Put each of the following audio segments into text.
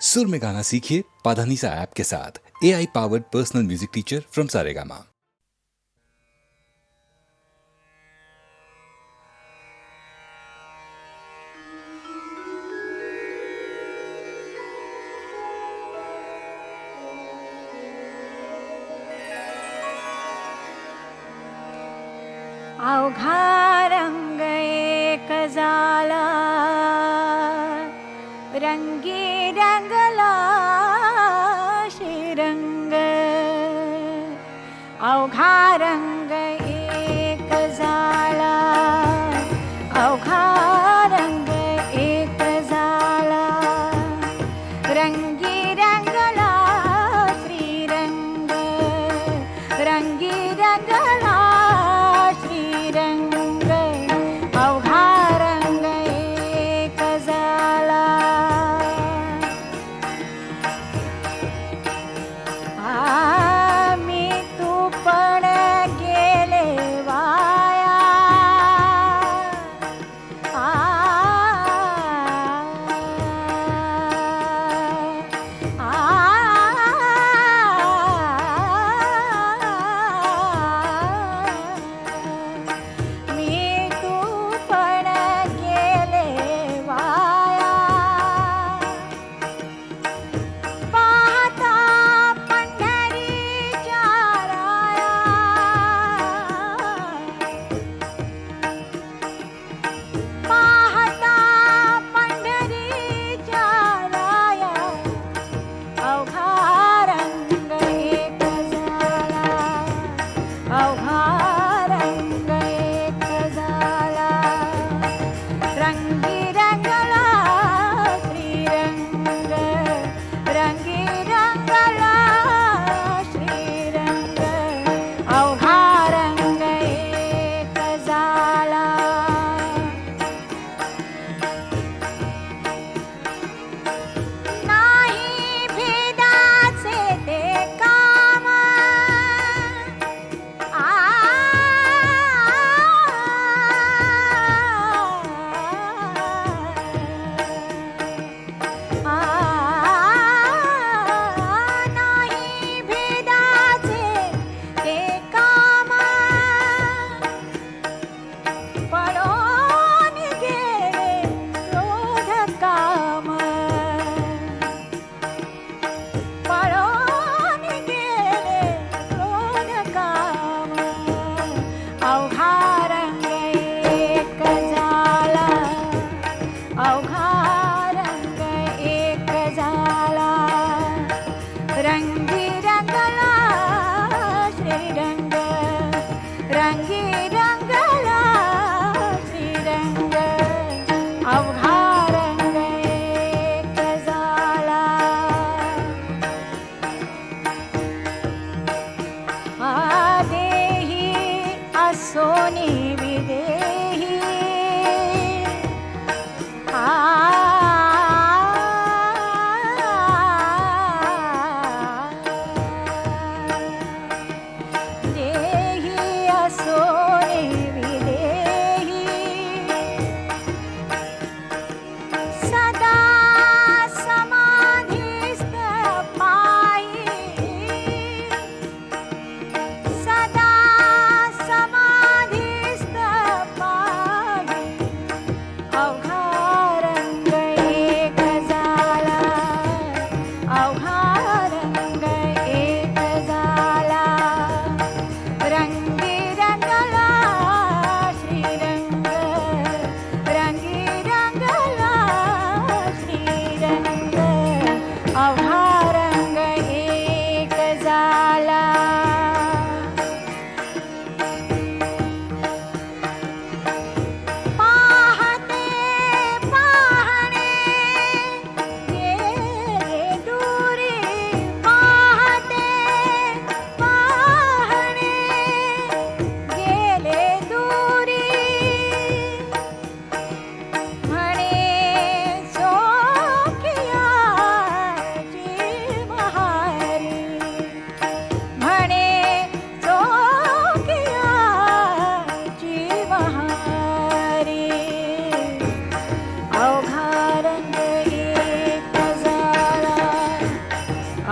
सुर में गाना सीखिए पाधानीसा ऐप के साथ। AI powered personal music teacher from Saregama. अवघा रंग एक झाला, रंगी रंगला श्रीरंग. अवघा रंग एक झाला, अवघा रंग एक झाला, रंगी रंगला श्रीरंग. रंगी रंगला रंग अवघा रंग एक झाला. मी तू पण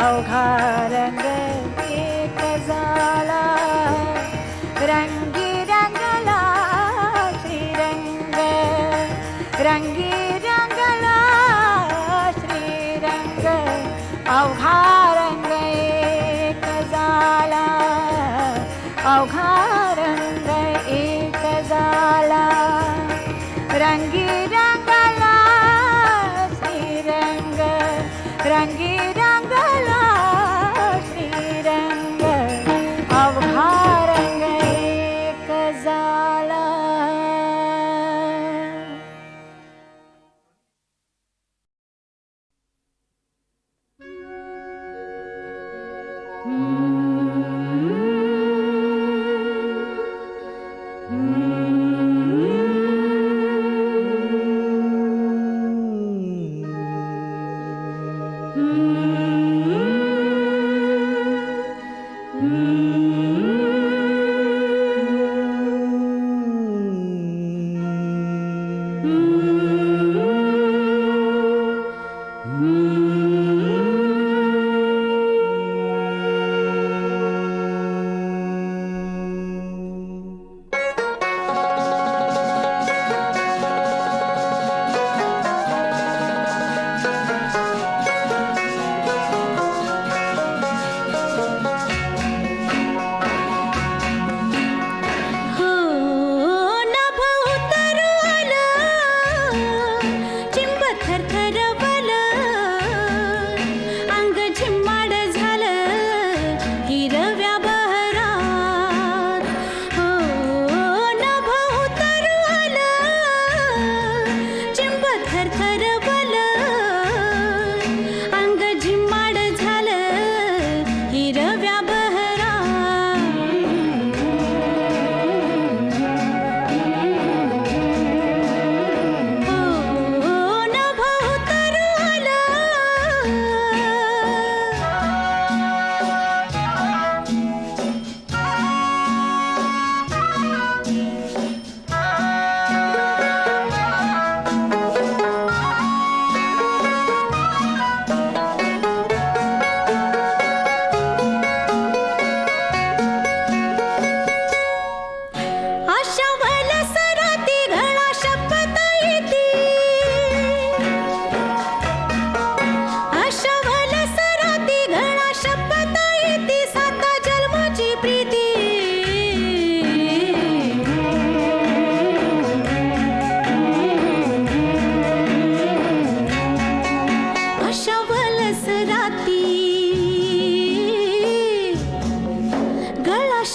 अवघा रंग एक झाला रंगी रंगला श्रीरंग रंगी रंगला श्रीरंग अवघा रंग एक झाला अवघा रंग एक झाला रंगी रंगला श्रीरंग रंगी रंगला श्रीरंग अवघा रंग एक झाला.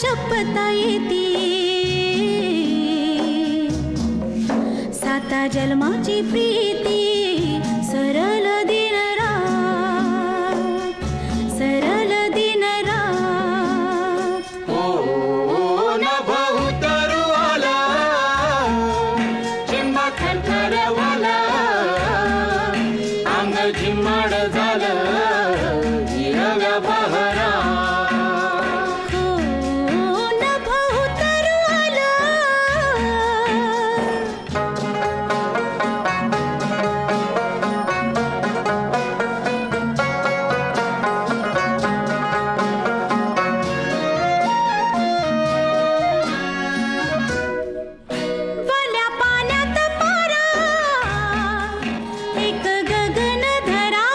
शपथा येती साता जन्माची प्रीती सरल दिन रात सरल दिन रात ओ नभो तरुवाला चिंबा खरखरवाला अंग झिम्माड झालं हिरव्या बहरा एक गगन धरा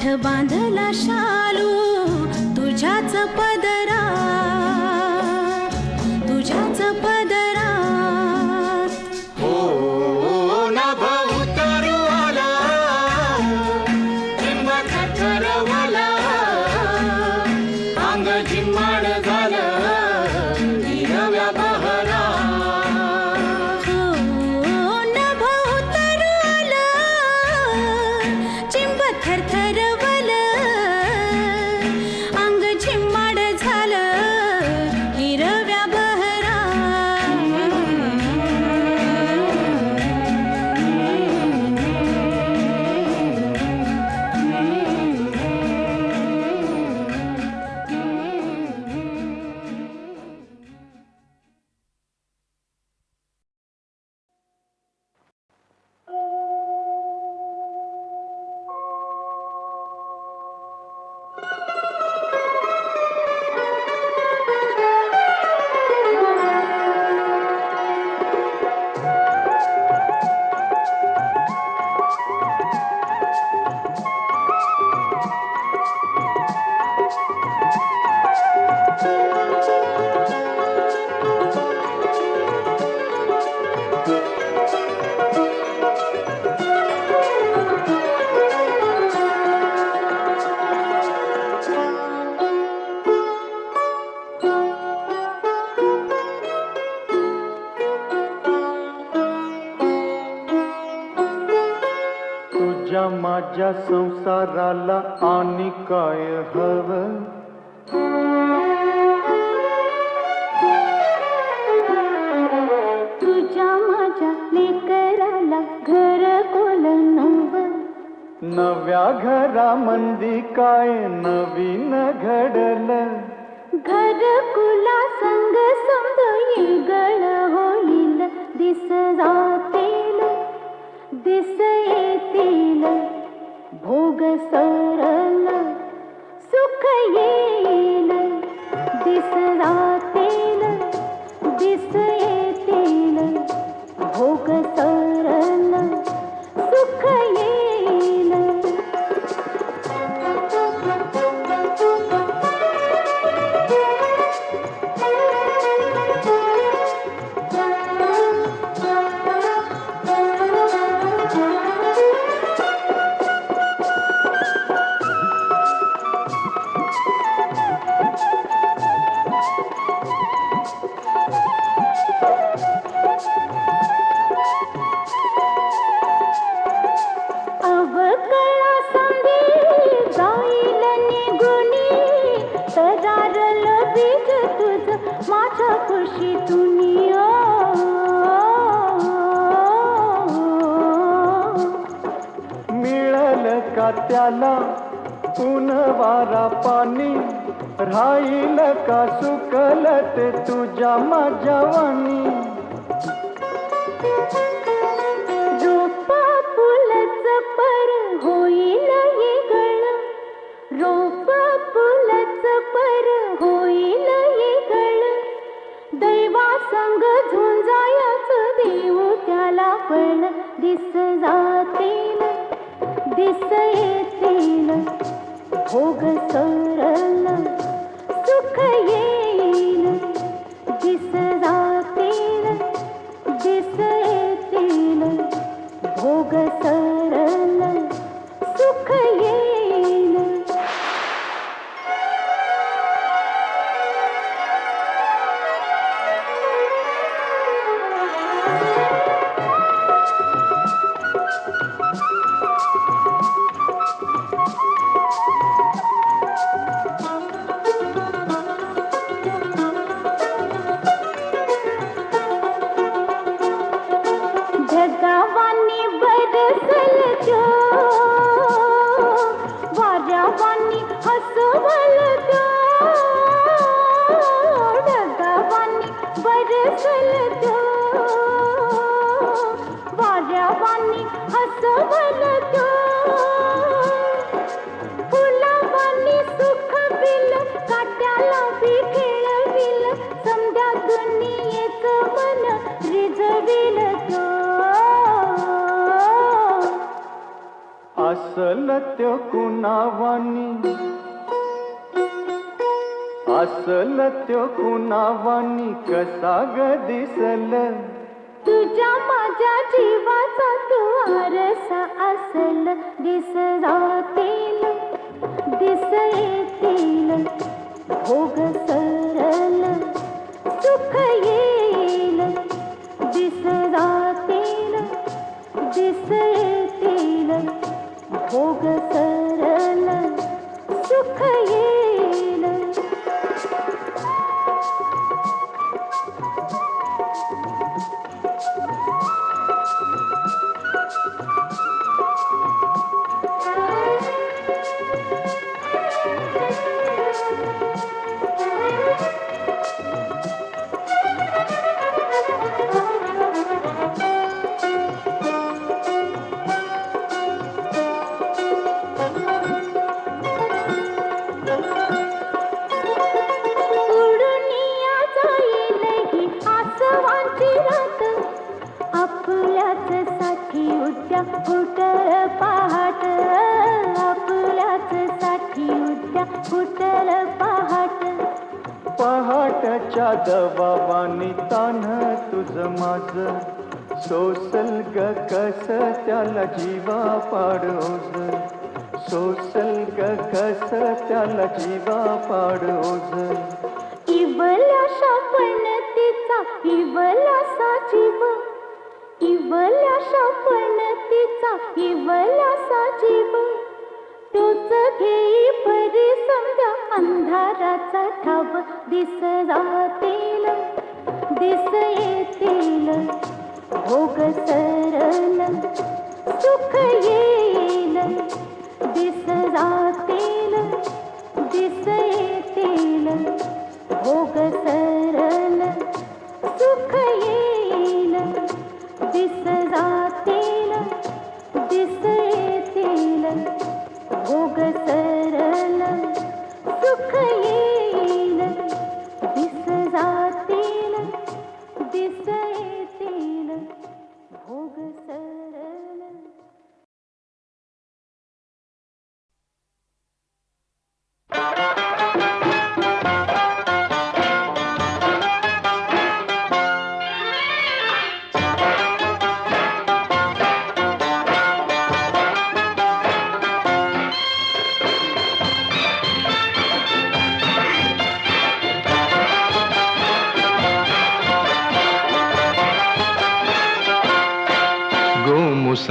काठ बांधला शालू तुझ्याच पदरा तुझ्याच पदरा हो नभ उतरू आला चिंब थरथरवला अंग झिम्माड झालं हिरव्या बहरा नभ उतरवलं चिंब थरथरवलं अंग झिम्माड झालं हिरव्या बहरा तुझ्या माझ्या संसाराला आणि काय हवं तुझ्या माझ्या लेकराला घर कोल नव नव्या घरामंदी काय नवीन घडलं घर कुला संग समज येगळ होईल दिस जातील दिस येतील भोग सरल सुख येईल दिस जातील दिस येतील भोग सरल सुख येईल अवकळा संधी जाईल निगुणी तरारल बीज तुझ माझ्या कुशीतून मिळल का त्याला ऊन वारा पाणी राहील का सुकल ते तुझ्या माझ्या वाणी रोपा फुलच पर होईल येगळ रोपा फुलच पर होईल येगळ दैवा संग झुंजायच देऊ त्याला फळ दिस जातील दिस येतील भोग सरल सुख येईल दिस जातील दिस येतील भोग सरल सुख येईल ढगावानी बरसल जो वाऱ्यावानी हसवल जो ढगावानी बरसल जो वाऱ्यावानी हसवल जो फुलावानी सुख बिल काट्याला बी खेळविल समजा दुनियेच मन रिझविल जो असल त्यो कुणावानी असल त्यो कुणावानी कसा ग दिसल तुझ्या माझ्या जीवाचा तू आरसा असल दिस जातील दिस येतील भोग सरल सुख येईल दिस जातील दिस येतील भोग सरल सुख येईल फुटल पहाट आपल्याच साठी उद्या फुटल पहाट पहाटच्या दबावानी तान तुझ माझ सोसल ग कस त्याला जीवा पाडोज सोसल ग कस त्याला जीवा पाडोज इवल्याशा पण तिचा इवल्यासा जीव इवल्याशा पण तिचा इवल्यासा जीव तोच घेई परी समजा अंधाराचा ठाव दिस जातील दिस येतील भोग सरल सुख येईल दिस जातील दिस येतील भोग सरल सुख येईल दिस जातील दिस येतील भोग सरल सुख येईल दिस जातील दिस येतील भोग सरल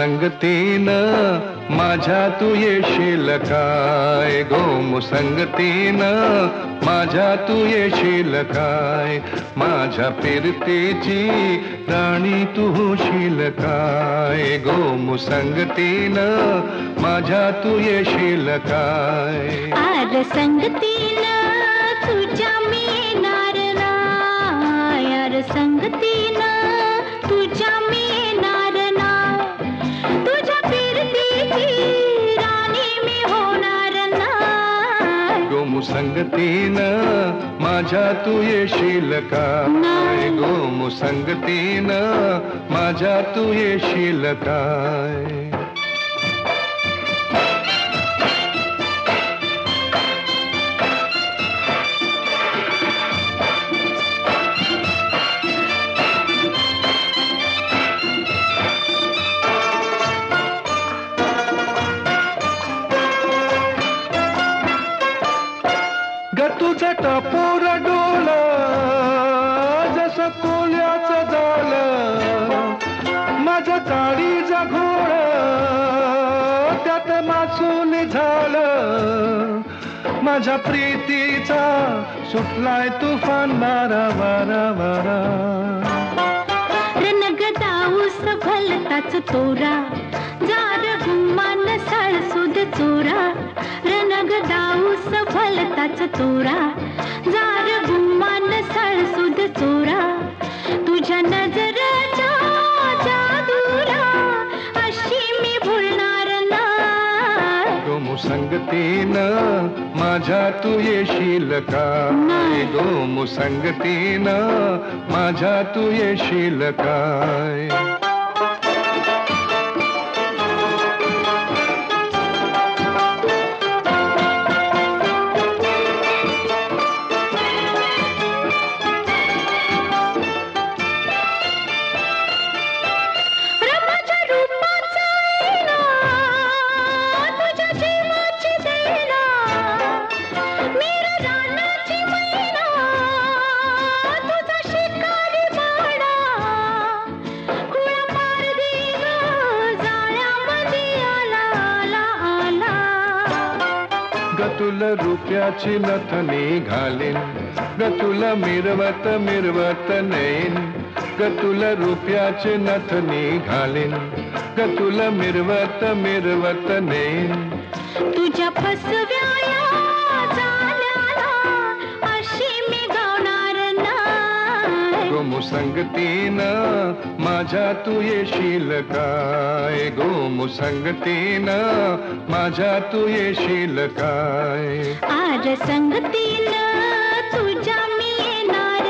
गोमुसंगतीनं माझ्या तू येशील काय गोमुसंगतीनं माझ्या तू येशील काय माझ्या फिरतेची राणी तू होशील काय गोमुसंगतीनं माझ्या तू येशील काय आर संगतीनं तुझ्या मी येणार नाय आर संगतीनं तुझ्या मी येणार नाय तुझ्या फिरतीची राणी मी होणार नाय गोमुसंगतीनं माझ्या तू येशील काय गोमुसंगतीनं माझ्या तू येशील काय तुझं टपोर डोळ जसं कोल्याचं झालं माझं काळीचं घोळ त्यात मासून झालं माझ्या प्रीतीचा सुटलाय तुफान वारा वारा वारा रणगदाऊस भलताच तोरा जार गुमान साळसुद चोरा रणगदाऊस भलताच तोरा जार गुमान साळसुद चोरा तुझ्या नजरेच्या जादूला अशी मी भुलणार नाही गोमुसंगतीनं माझ्या तू येशील काय गोमुसंगतीनं माझ्या तू येशील काय ग तुला रुपयाची नथनी घालीन, ग तुला मिरवत मिरवत नेईन, ग तुला रुपयाची नथनी घालीन, ग तुला मिरवत मिरवत नेईन. तुझ्या फसव्याया जाल्याला अशी मी गावणार नाही. गोमुसंगतीनं माझ्या तू येशील काय, गोमुसंगतीनं माझ्या तू येशील काय. आर संगतीनं तुझ्या मी येणार,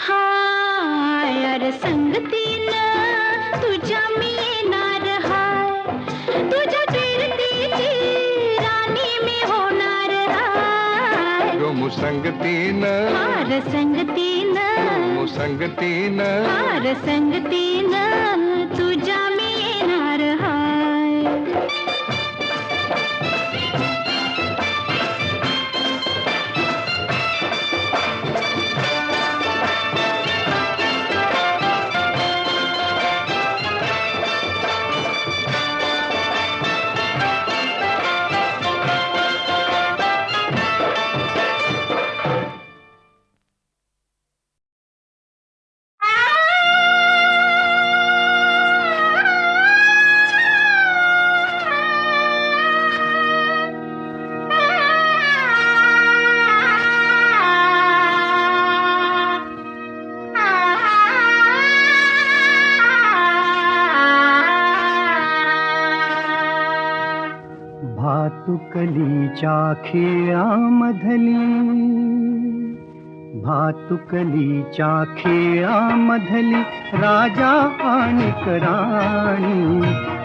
हाय आर संगतीनं तुझ्या मी येणार, हाय तुझ्या कीर्तीची राणी मी होणार, हाय गोमुसंगतीनं, आर संगतीनं, गोमुसंगतीनं, आर संगतीनं तुझ्या मी येणार, हाय. भातुकलीच्या खेळामधली, भातुकलीच्या खेळामधली राजा आणि राणी,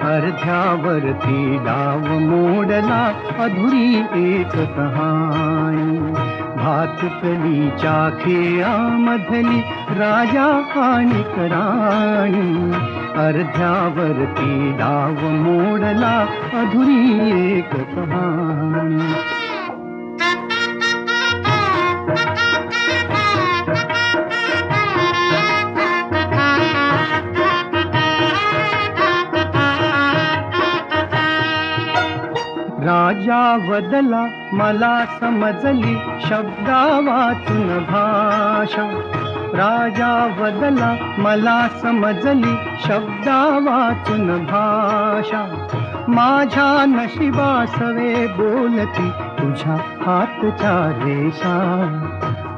अर्ध्यावरती डाव मोडला अधुरी एक कहाणी. भातुकलीच्या खेळामधली राजा आणि राणी, अर्ध्यावरती डाव मोडला अधुरी एक कहाणी. राजा वदला मला समजली शब्दा वाचून भाषा, राजा वदला मला समजली शब्दा वाचून भाषा. माझ्या नशिबासवे बोलती तुझ्या हातच्या रेषा,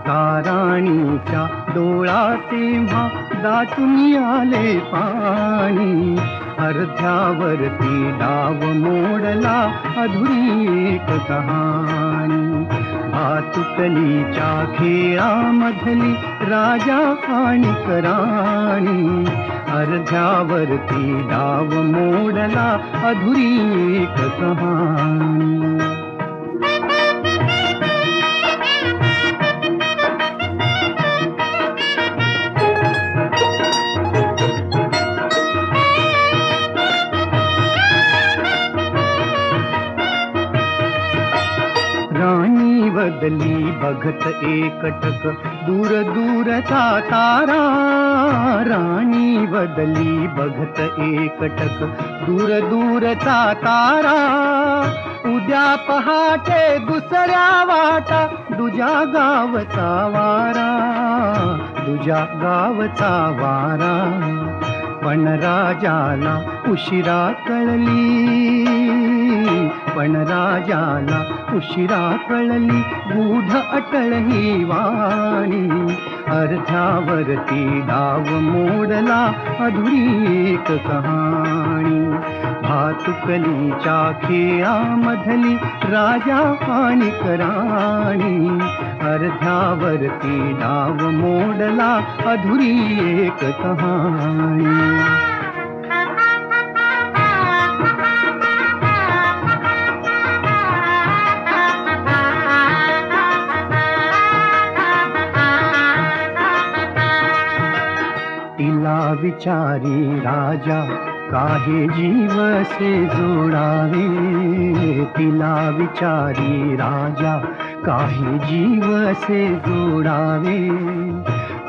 ताराणीच्या डोळा तेव्हा दाटून आले पाणी, अर्ध्यावरती डाव मोडला अधुरी एक कहाणी. भातुकलीच्या खेळामधली राजा आणि राणी, अर्ध्यावरती डाव मोडला अधुरी एक कहाणी. राणी बदली बघत एकटक दूर दूरचा तारा, राणी बदली बघत एकटक दूर दूरचा तारा. उद्या पहाटे दुसऱ्या वाटा दुजा गावचा वारा, दुजा गावचा वारा. पण राजाला उशिरा कळली, पण राजाला उशिरा कळली गूढ अटळ ही वाणी, अर्ध्यावरती डाव मोडला अधुरी एक कहाणी. भातुकलीच्या खेळामधली राजा आणि राणी, अर्ध्यावरती डाव मोडला अधुरी एक कहाणी. तिला विचारी राजा काहे जीव से जोडावे, तिला विचारी राजा काहे जीव से जोडावे.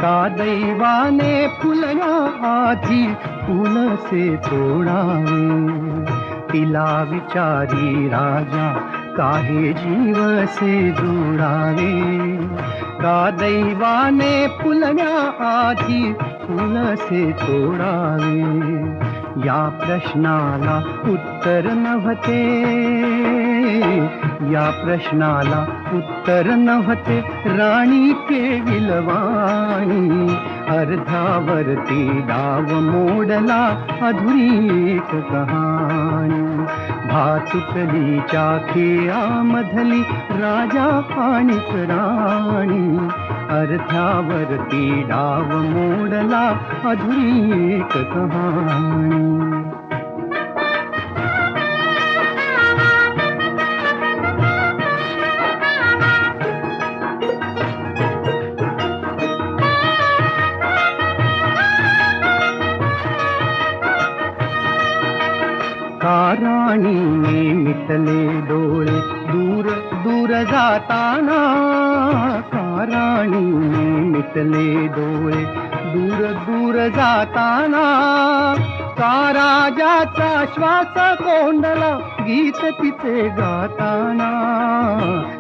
का दैवाने फुलया आधी फूल से तोडावे, तिला विचारी राजा काहे जीवसे जोडावे का दैवाने फुलण्या आधी फुलसे तोडावे या प्रश्नाला उत्तर नव्हते या प्रश्नाला उत्तर नव्हते राणी केविलवाणी अर्धावरती डाव मोडला अधुरी एक कहाणी भातुकलीच्या खेळामधली राजा आणि राणी अर्ध्यावरती डाव मोडला अधुरी एक कहाणी राणीने मिटले डोळे दूर दूर जाताना राणीने मिटले डोळे दूर दूर जाताना का राजाचा श्वास कोंडला गीत तिचे गाताना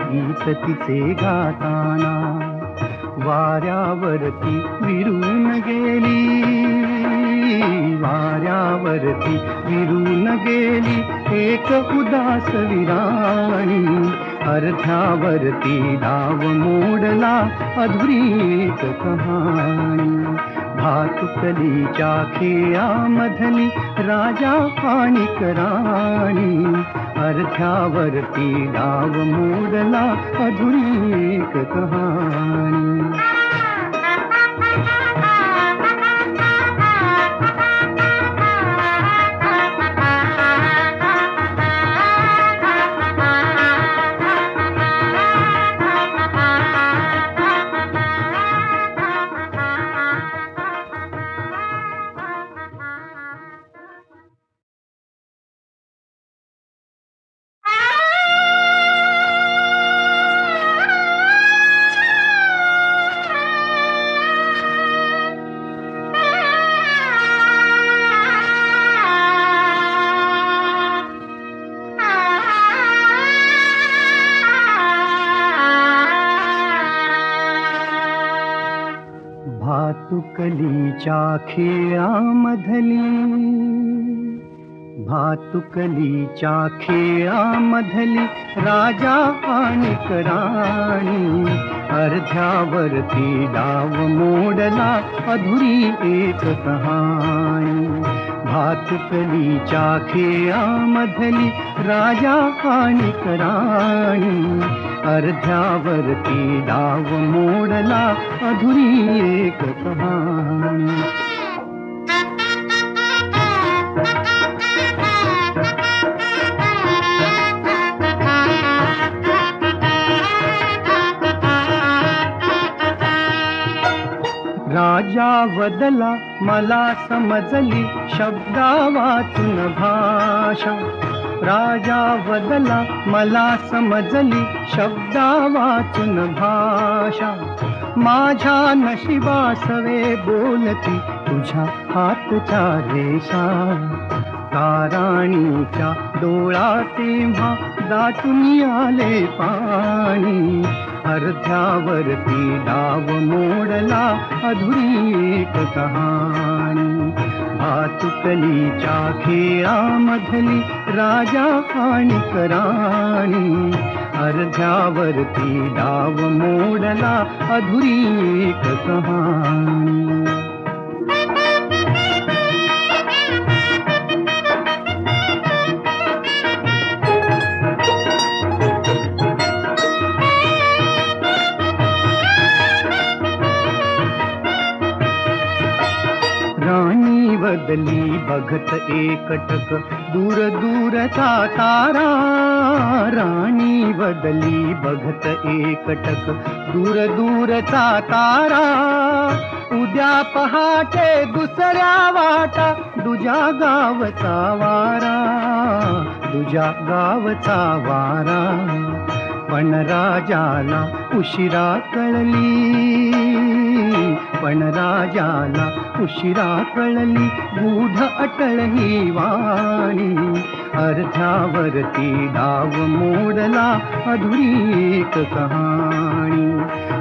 गीत तिचे गाताना वाऱ्यावरती विरून गेली वाऱ्यावरती विरून गेली एक उदास विराणी अर्ध्यावरती डाव मोडला अधुरी एक कहाणी भातुकलीच्या खेळामधली राजा आणि राणी अर्ध्यावरती डाव मोडला अधुरी एक कहाणी भातुकलीच्या खेळामधली भातुकलीच्या खेळामधली राजा आणि राणी अर्ध्यावरती डाव मोडला अधुरी एक कहाणी भातुकलीच्या खेळामधली राजा आणि राणी अर्ध्यावरती डाव मोडला अधुरी एक कहाणी राजा वदला मला समजली शब्दा वाचून भाषा राजा वदला मला समजली शब्दा वाचून भाषा माझ्या नशिबासवे बोलती तुझ्या हातच्या रेषा ताराणीच्या डोळा तेव्हा दाटून आले पाणी अर्ध्यावरती डाव मोडला अधुरी एक कहाणी भातुकलीच्या खेळामधली राजा आणि राणी अर्ध्यावरती डाव मोडला अधुरी एक कहाणी बदली बघत एकटक दूर दूरचा तारा राणी बदली बघत एकटक दूर दूरचा तारा उद्या पहाटे दुसऱ्या वाटा दुजा गावचा वारा दुजा गावचा वारा पण राजाला उशिरा कळली पण राजाला उशिरा कळली गूढ अटळ ही वाणी अर्ध्यावरती डाव मोडला अधुरी एक कहाणी.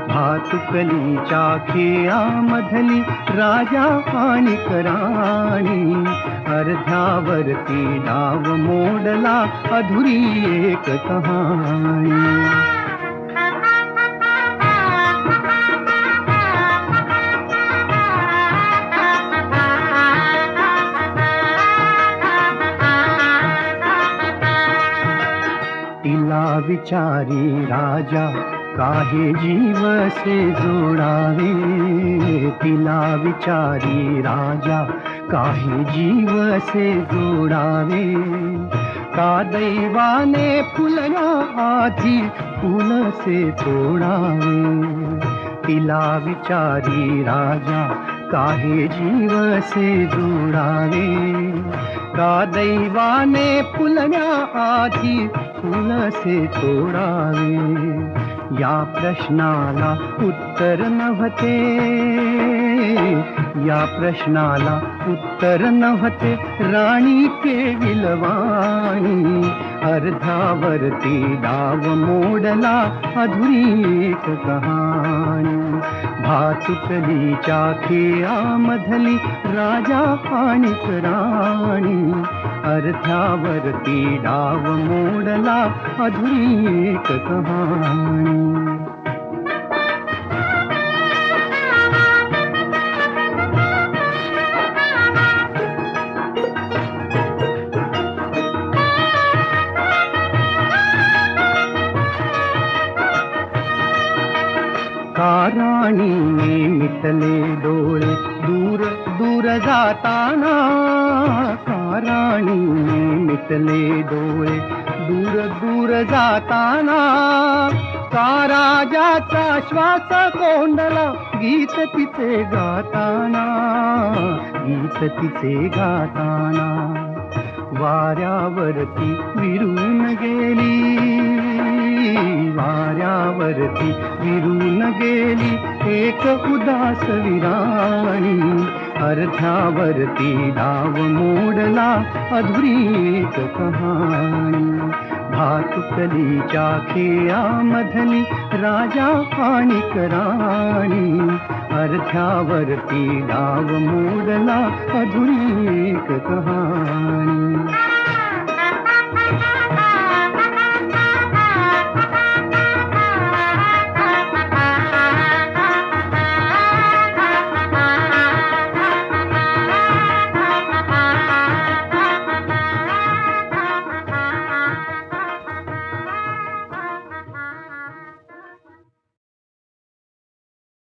भातुकलीच्या खेळामधली राजा आणि राणी. अर्ध्यावरती डाव मोडला अधुरी एक कहाणी. तिला विचारी राजा काहे जीव से जोडावे. तिला विचारी राजा काहे जीव से जोडावे. का दैवाने फुलया आधी फुल से तोडावे. तिला विचारी राजा काहे जीव से जोडावे. का दैवाने फुलया आधी फुल से तोडावे. या प्रश्नाला उत्तर नव्हते. या प्रश्नाला उत्तर नव्हते राणी केविलवाणी. अर्ध्यावरती डाव मोडला अधुरी एक कहाणी. भातुकलीच्या खेळामधली राजा आणि राणी. अर्ध्यावरती डाव मोडला अधुरी एक कहाणी. का राणीने मिटले डोळे दूर दूर जाताना. का राणीने मिटले डोळे दूर दूर जाताना. का राजाचा श्वास कोंडला गीत तिचे गाताना. गीत तिचे गाताना. वाऱ्यावरती विरून गेली. वाऱ्यावरती विरून गेली एक उदास विराणी. अर्ध्यावरती डाव मोडला अधुरी एक कहाणी. भातुकलीच्या खेळामधली राजा आणि राणी. अर्ध्यावरती डाव मोडला अधुरी एक कहाणी.